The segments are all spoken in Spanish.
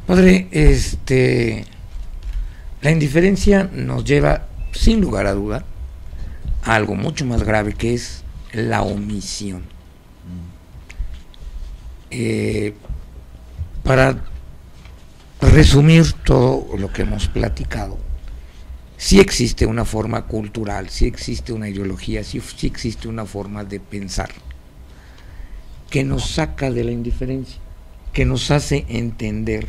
Padre, la indiferencia nos lleva, sin lugar a duda, a algo mucho más grave, que es la omisión. Para resumir todo lo que hemos platicado, sí existe una forma cultural, sí existe una ideología, sí existe una forma de pensar que nos saca de la indiferencia, que nos hace entender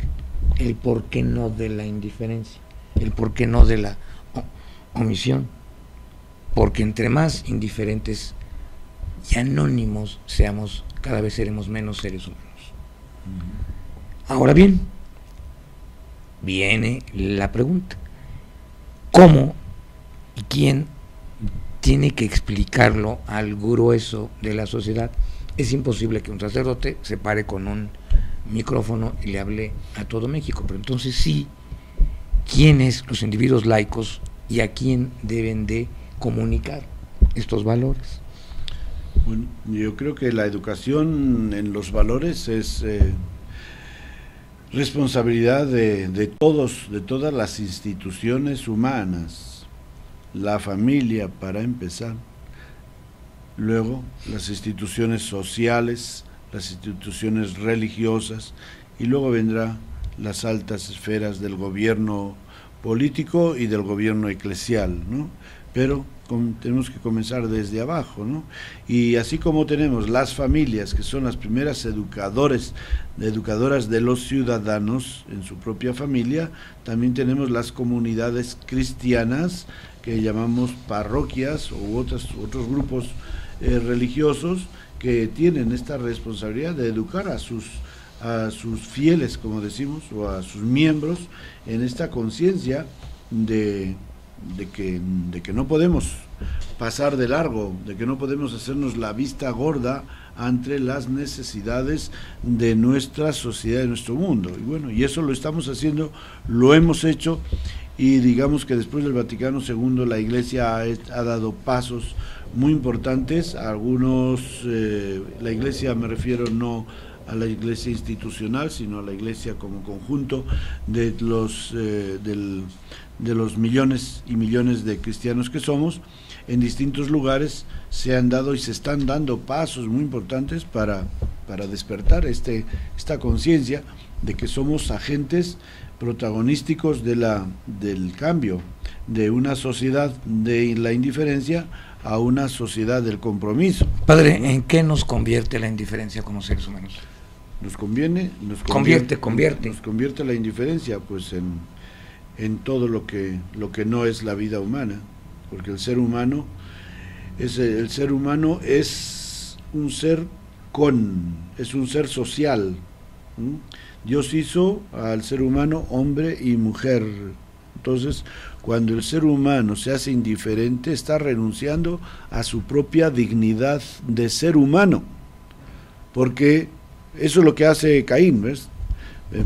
el por qué no de la indiferencia, el por qué no de la omisión, porque entre más indiferentes y anónimos seamos, cada vez seremos menos seres humanos. Ahora bien, viene la pregunta: ¿cómo y quién tiene que explicarlo al grueso de la sociedad? Es imposible que un sacerdote se pare con un micrófono y le hable a todo México, pero entonces sí, ¿quiénes, los individuos laicos, y a quién deben de comunicar estos valores? Bueno, yo creo que la educación en los valores es responsabilidad de todos, de todas las instituciones humanas, la familia para empezar, luego las instituciones sociales, las instituciones religiosas, y luego vendrá las altas esferas del gobierno político y del gobierno eclesial, ¿no? Pero tenemos que comenzar desde abajo, ¿no? Y así como tenemos las familias, que son las primeras educadoras de los ciudadanos en su propia familia, también tenemos las comunidades cristianas, que llamamos parroquias, u otros grupos religiosos, que tienen esta responsabilidad de educar a sus fieles, como decimos, o a sus miembros, en esta conciencia de que no podemos pasar de largo, de que no podemos hacernos la vista gorda ante las necesidades de nuestra sociedad, de nuestro mundo. Y bueno, y eso lo estamos haciendo, lo hemos hecho, y digamos que después del Vaticano II la Iglesia ha dado pasos muy importantes. Algunos, la Iglesia, me refiero no a la Iglesia institucional, sino a la Iglesia como conjunto de los millones y millones de cristianos que somos, en distintos lugares se han dado y se están dando pasos muy importantes para despertar esta conciencia de que somos agentes protagonísticos del cambio, de una sociedad de la indiferencia a una sociedad del compromiso. Padre, ¿en qué nos convierte la indiferencia como seres humanos? Nos convierte la indiferencia, pues en todo lo que no es la vida humana, porque el ser humano es un ser es un ser social. Dios hizo al ser humano hombre y mujer. Entonces, cuando el ser humano se hace indiferente, está renunciando a su propia dignidad de ser humano, porque eso es lo que hace Caín, ¿ves?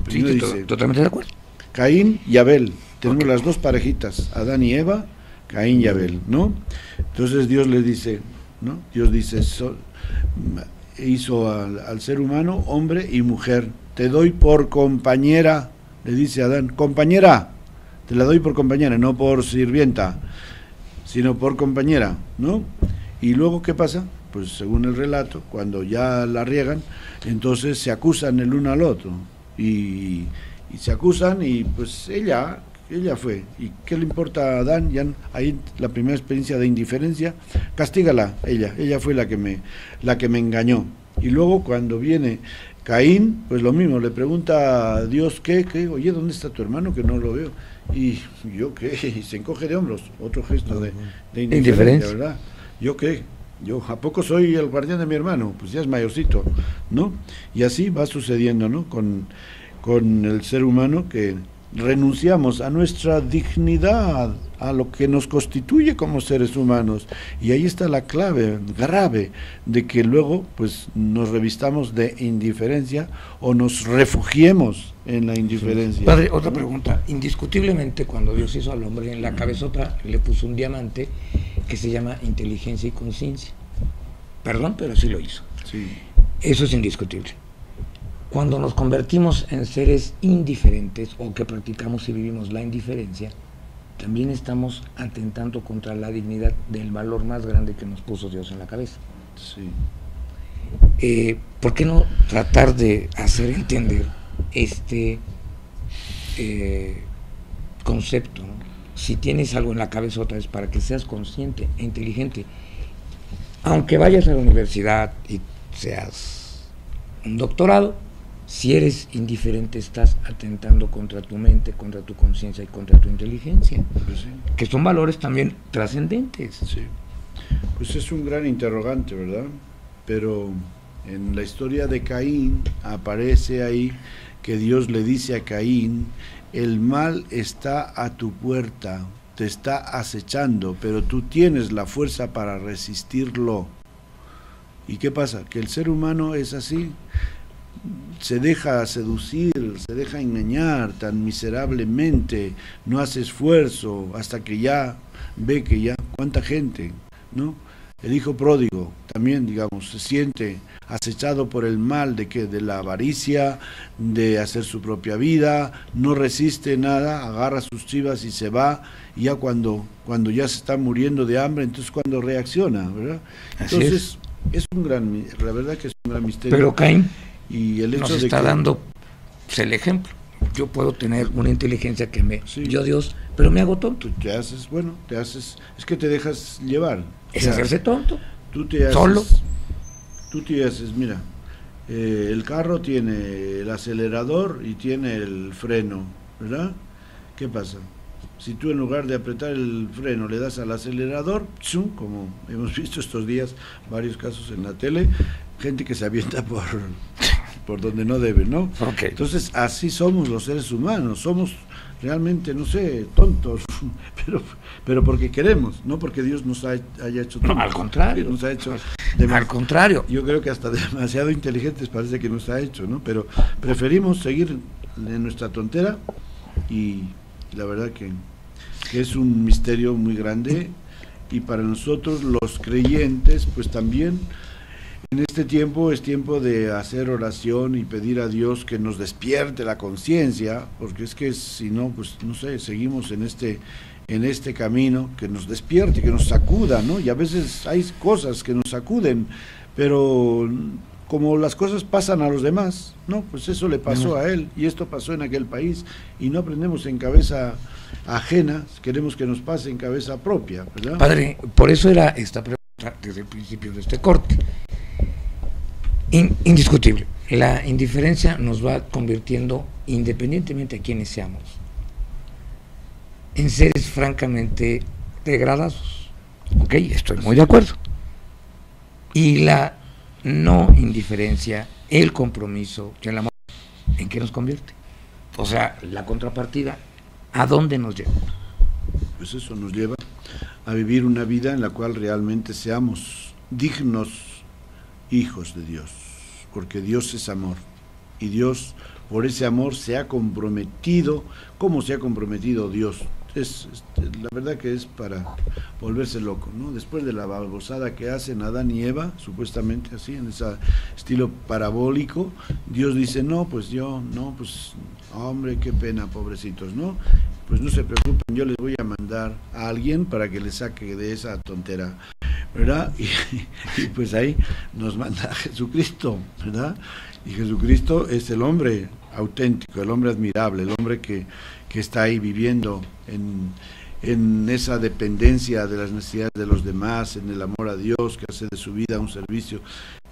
Sí, dice, totalmente de acuerdo. Caín y Abel, tenemos las dos parejitas, Adán y Eva, Caín y Abel, ¿no? Entonces Dios le dice, ¿no? Dios dice, hizo al ser humano hombre y mujer, te doy por compañera, le dice a Adán, compañera, te la doy por compañera, no por sirvienta, sino por compañera, ¿no? Y luego, ¿qué pasa? Pues según el relato, cuando ya la riegan, entonces se acusan el uno al otro, y se acusan, y pues ella fue, y ¿qué le importa a Adán? Ya ahí la primera experiencia de indiferencia, castígala, ella fue la que me engañó. Y luego cuando viene Caín, pues lo mismo, le pregunta a Dios, ¿qué? Oye, ¿dónde está tu hermano? Que no lo veo. Y yo, ¿qué? Y se encoge de hombros, otro gesto de indiferencia, ¿verdad? ¿Yo qué? Yo, ¿a poco soy el guardián de mi hermano? Pues ya es mayorcito, ¿no? Y así va sucediendo, ¿no? Con el ser humano, que renunciamos a nuestra dignidad, a lo que nos constituye como seres humanos, y ahí está la clave grave de que luego pues nos revistamos de indiferencia o nos refugiemos en la indiferencia. Sí. Padre, otra pregunta. Indiscutiblemente, cuando Dios hizo al hombre, en la cabezota le puso un diamante que se llama inteligencia y conciencia. Perdón, pero sí lo hizo. Sí. Eso es indiscutible. Cuando nos convertimos en seres indiferentes o que practicamos y vivimos la indiferencia, también estamos atentando contra la dignidad del valor más grande que nos puso Dios en la cabeza. Sí. ¿Por qué no tratar de hacer entender este concepto, ¿no? Si tienes algo en la cabeza otra vez, para que seas consciente e inteligente, aunque vayas a la universidad y seas un doctorado, si eres indiferente estás atentando contra tu mente, contra tu conciencia y contra tu inteligencia, Pues sí. que son valores también trascendentes. Sí. Pues es un gran interrogante, ¿verdad? Pero en la historia de Caín aparece ahí que Dios le dice a Caín: el mal está a tu puerta, te está acechando, pero tú tienes la fuerza para resistirlo. ¿Y qué pasa? Que el ser humano es así, se deja seducir, se deja engañar tan miserablemente, no hace esfuerzo hasta que ya ve que ya, cuánta gente, ¿no? El hijo pródigo también, digamos, se siente acechado por el mal de que de la avaricia, de hacer su propia vida, no resiste nada, agarra sus chivas y se va, y ya cuando ya se está muriendo de hambre, entonces cuando reacciona, ¿verdad? Entonces es un gran, la verdad que es un gran misterio. Pero Caín y el hecho nos de está que, dando el ejemplo. Yo puedo tener una inteligencia que me Sí. dio Dios, pero me hago tonto. te haces, bueno, te haces, es que te dejas llevar. Es O sea, hacerse tonto. Tú te haces, Solo. Tú te haces, mira, el carro tiene el acelerador y tiene el freno, ¿verdad? ¿Qué pasa? Si tú en lugar de apretar el freno le das al acelerador, ¡zum!, como hemos visto estos días varios casos en la tele, gente que se avienta por donde no debe, ¿no? Okay. Entonces así somos los seres humanos, somos realmente, no sé, tontos, pero porque queremos, no porque Dios nos haya hecho tontos. No, al contrario. Nos ha hecho Al contrario. Yo creo que hasta demasiado inteligentes parece que nos ha hecho, ¿no? Pero preferimos seguir en nuestra tontera, y la verdad que es un misterio muy grande, y para nosotros los creyentes pues también en este tiempo es tiempo de hacer oración y pedir a Dios que nos despierte la conciencia, porque es que si no, pues no sé, seguimos en este camino, que nos despierte, que nos sacuda, ¿no? Y a veces hay cosas que nos sacuden, pero como las cosas pasan a los demás, ¿no? Pues eso le pasó a él, y esto pasó en aquel país, y no aprendemos en cabeza ajena, queremos que nos pase en cabeza propia, ¿verdad? Padre, por eso era esta pregunta desde el principio de este corte. Indiscutible, la indiferencia nos va convirtiendo, independientemente a quienes seamos, en seres francamente degradados. Ok, estoy muy de acuerdo. Y la no indiferencia, el compromiso y el amor, ¿en qué nos convierte? O sea, la contrapartida, ¿a dónde nos lleva? Pues eso nos lleva a vivir una vida en la cual realmente seamos dignos hijos de Dios, porque Dios es amor, y Dios por ese amor se ha comprometido, como se ha comprometido Dios. La verdad que es para volverse loco, ¿no? Después de la babosada que hacen Adán y Eva, supuestamente así, en ese estilo parabólico, Dios dice, hombre, qué pena, pobrecitos, ¿no? Pues no se preocupen, yo les voy a mandar a alguien para que les saque de esa tontera, ¿verdad? Y pues ahí nos manda a Jesucristo, ¿verdad? Y Jesucristo es el hombre auténtico, el hombre admirable, el hombre que está ahí viviendo en esa dependencia de las necesidades de los demás, en el amor a Dios, que hace de su vida un servicio,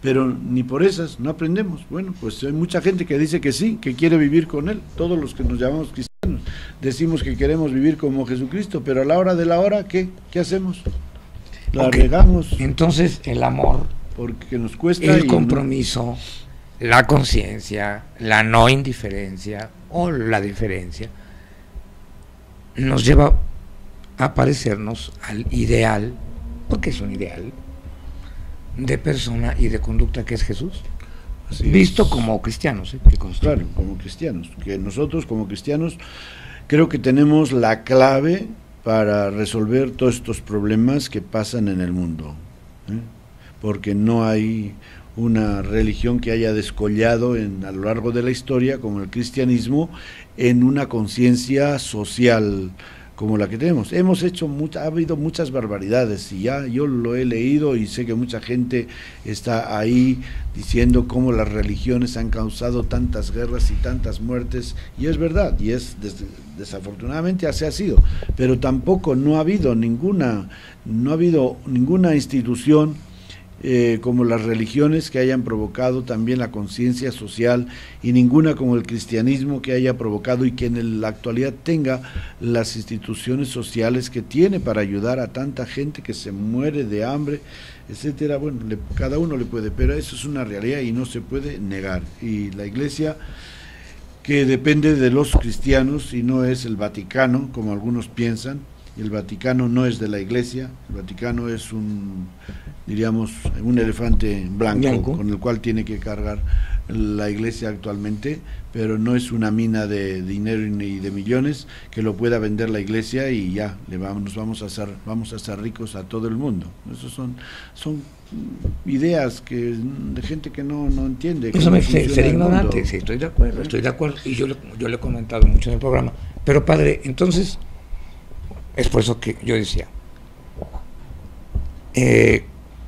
pero ni por esas no aprendemos. Bueno, pues hay mucha gente que dice que sí, que quiere vivir con Él, todos los que nos llamamos cristianos, decimos que queremos vivir como Jesucristo, pero a la hora de la hora, ¿qué hacemos? La regamos. Entonces el amor, porque nos cuesta, el compromiso, la conciencia, la no indiferencia o la diferencia, nos lleva a parecernos al ideal, porque es un ideal de persona y de conducta que es Jesús, visto como cristianos, claro, como cristianos, que nosotros como cristianos creo que tenemos la clave para resolver todos estos problemas que pasan en el mundo, porque no hay una religión que haya descollado a lo largo de la historia, como el cristianismo, en una conciencia social como la que tenemos. Ha habido muchas barbaridades, y ya yo lo he leído y sé que mucha gente está ahí diciendo cómo las religiones han causado tantas guerras y tantas muertes, y es verdad, y desafortunadamente así ha sido, pero tampoco no ha habido ninguna institución como las religiones que hayan provocado también la conciencia social, y ninguna como el cristianismo que haya provocado y que en la actualidad tenga las instituciones sociales que tiene para ayudar a tanta gente que se muere de hambre, etcétera. Bueno, cada uno le puede, pero eso es una realidad y no se puede negar. Y la Iglesia, que depende de los cristianos y no es el Vaticano, como algunos piensan. El Vaticano no es de la Iglesia, el Vaticano es un elefante blanco con el cual tiene que cargar la Iglesia actualmente, pero no es una mina de dinero ni de millones que lo pueda vender la Iglesia y ya vamos a hacer ricos a todo el mundo. Esos son ideas de gente que no entiende. Eso me ser ignorante, sí, estoy de acuerdo, y yo le he comentado mucho en el programa. Pero padre, entonces, es por eso que yo decía,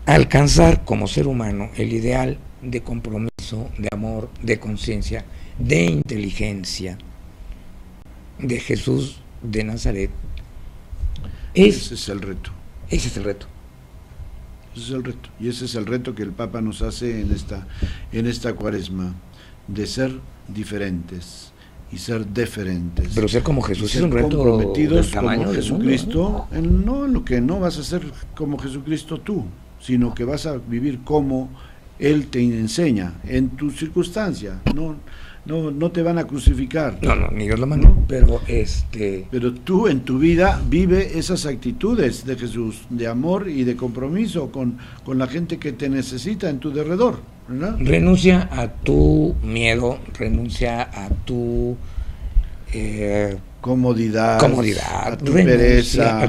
alcanzar como ser humano el ideal de compromiso, de amor, de conciencia, de inteligencia de Jesús de Nazaret, ese es el reto. Ese es el reto. Ese es el reto. Y ese es el reto que el Papa nos hace en esta Cuaresma, de ser diferentes y ser deferentes. Pero ser como Jesús es un reto comprometidos del tamaño como Jesucristo, ¿no? En lo que no vas a ser como Jesucristo tú, sino que vas a vivir como Él te enseña, en tu circunstancia. No te van a crucificar. No, ni Dios lo manda, ¿no? Pero tú en tu vida vive esas actitudes de Jesús, de amor y de compromiso con la gente que te necesita en tu derredor, ¿verdad? Renuncia a tu miedo, renuncia a tu comodidad, a tu pereza,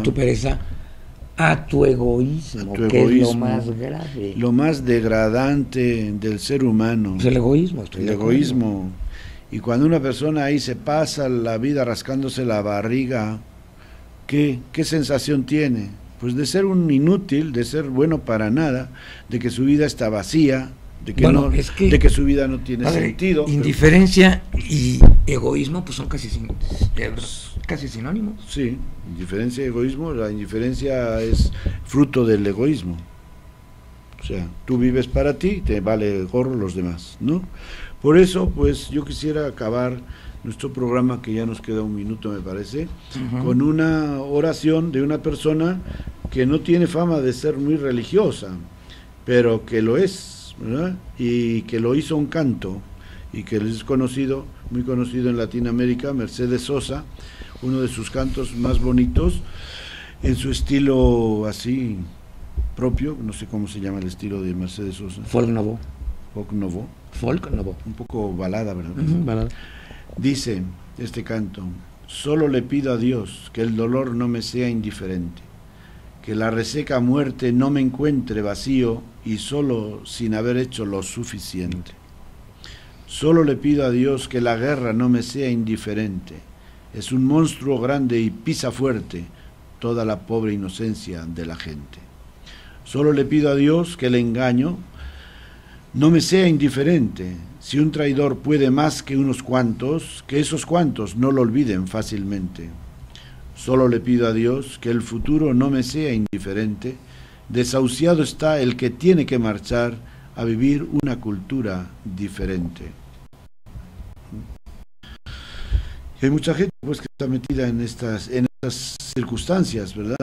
a tu egoísmo, que es lo más grave. Lo más degradante del ser humano. Es el egoísmo. El egoísmo. Y cuando una persona ahí se pasa la vida rascándose la barriga, ¿qué sensación tiene? Pues de ser un inútil, de ser bueno para nada, de que su vida está vacía, de que su vida no tiene sentido. Indiferencia y egoísmo pues son casi sinónimos. Sí, indiferencia y egoísmo. La indiferencia es fruto del egoísmo. O sea, tú vives para ti, te vale gorro los demás, ¿no? Por eso, pues, yo quisiera acabar nuestro programa, que ya nos queda un minuto, me parece, con una oración de una persona que no tiene fama de ser muy religiosa, pero que lo es, ¿verdad? Y que lo hizo un canto, y que es muy conocido en Latinoamérica, Mercedes Sosa, uno de sus cantos más bonitos, en su estilo así propio, no sé cómo se llama el estilo de Mercedes Sosa. Folk Novo. Un poco balada, ¿verdad? Balada. Dice este canto: solo le pido a Dios que el dolor no me sea indiferente, que la reseca muerte no me encuentre vacío y solo sin haber hecho lo suficiente. Solo le pido a Dios que la guerra no me sea indiferente, es un monstruo grande y pisa fuerte toda la pobre inocencia de la gente. Solo le pido a Dios que el engaño no me sea indiferente, si un traidor puede más que unos cuantos, que esos cuantos no lo olviden fácilmente. Solo le pido a Dios que el futuro no me sea indiferente, desahuciado está el que tiene que marchar a vivir una cultura diferente. Y hay mucha gente pues que está metida en estas circunstancias, ¿verdad?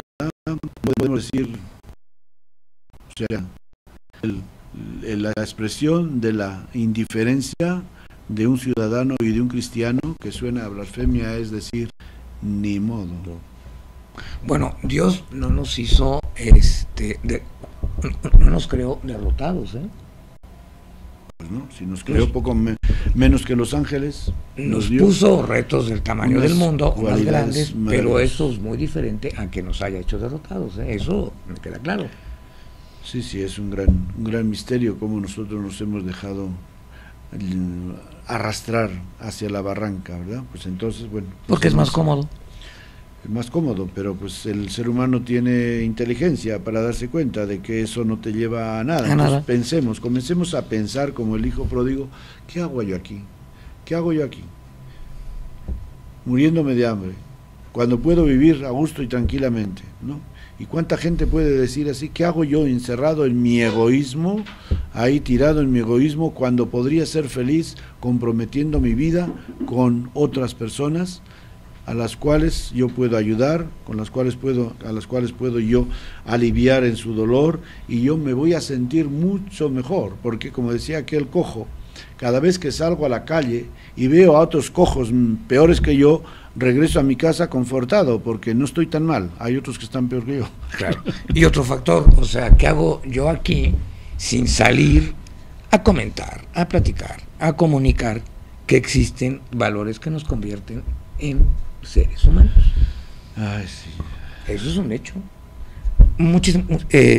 Podemos decir, o sea, la expresión de la indiferencia de un ciudadano y de un cristiano, que suena a blasfemia, es decir, ni modo. Bueno, Dios no nos hizo, no nos creó derrotados, ¿eh? Pues no, si nos creó poco menos que los ángeles, nos puso retos del tamaño del mundo, más grandes, pero eso es muy diferente a que nos haya hecho derrotados, ¿eh? Eso me queda claro. Sí, sí, es un gran misterio cómo nosotros nos hemos dejado arrastrar hacia la barranca, ¿verdad? Pues entonces, bueno. Pues porque es más cómodo. Es más cómodo, pero pues el ser humano tiene inteligencia para darse cuenta de que eso no te lleva a nada. Entonces comencemos a pensar como el hijo pródigo, ¿qué hago yo aquí? ¿Qué hago yo aquí? Muriéndome de hambre, cuando puedo vivir a gusto y tranquilamente, ¿no? ¿Y cuánta gente puede decir así? ¿Qué hago yo encerrado en mi egoísmo, ahí tirado en mi egoísmo, cuando podría ser feliz comprometiendo mi vida con otras personas a las cuales yo puedo ayudar, a las cuales puedo yo aliviar en su dolor, y yo me voy a sentir mucho mejor, porque como decía aquel cojo, cada vez que salgo a la calle y veo a otros cojos peores que yo, regreso a mi casa confortado, porque no estoy tan mal, hay otros que están peor que yo. Claro. Y otro factor, o sea, ¿qué hago yo aquí sin salir a comentar, a platicar, a comunicar que existen valores que nos convierten en seres humanos? Ay, sí. Eso es un hecho.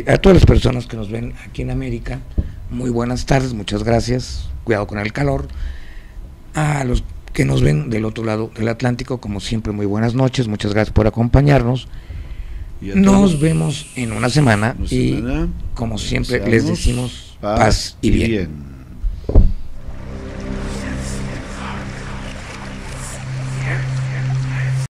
A todas las personas que nos ven aquí en América, muy buenas tardes, muchas gracias, cuidado con el calor. A los que nos ven del otro lado del Atlántico, como siempre, muy buenas noches, muchas gracias por acompañarnos. Nos vemos en una semana y como siempre les decimos paz y bien.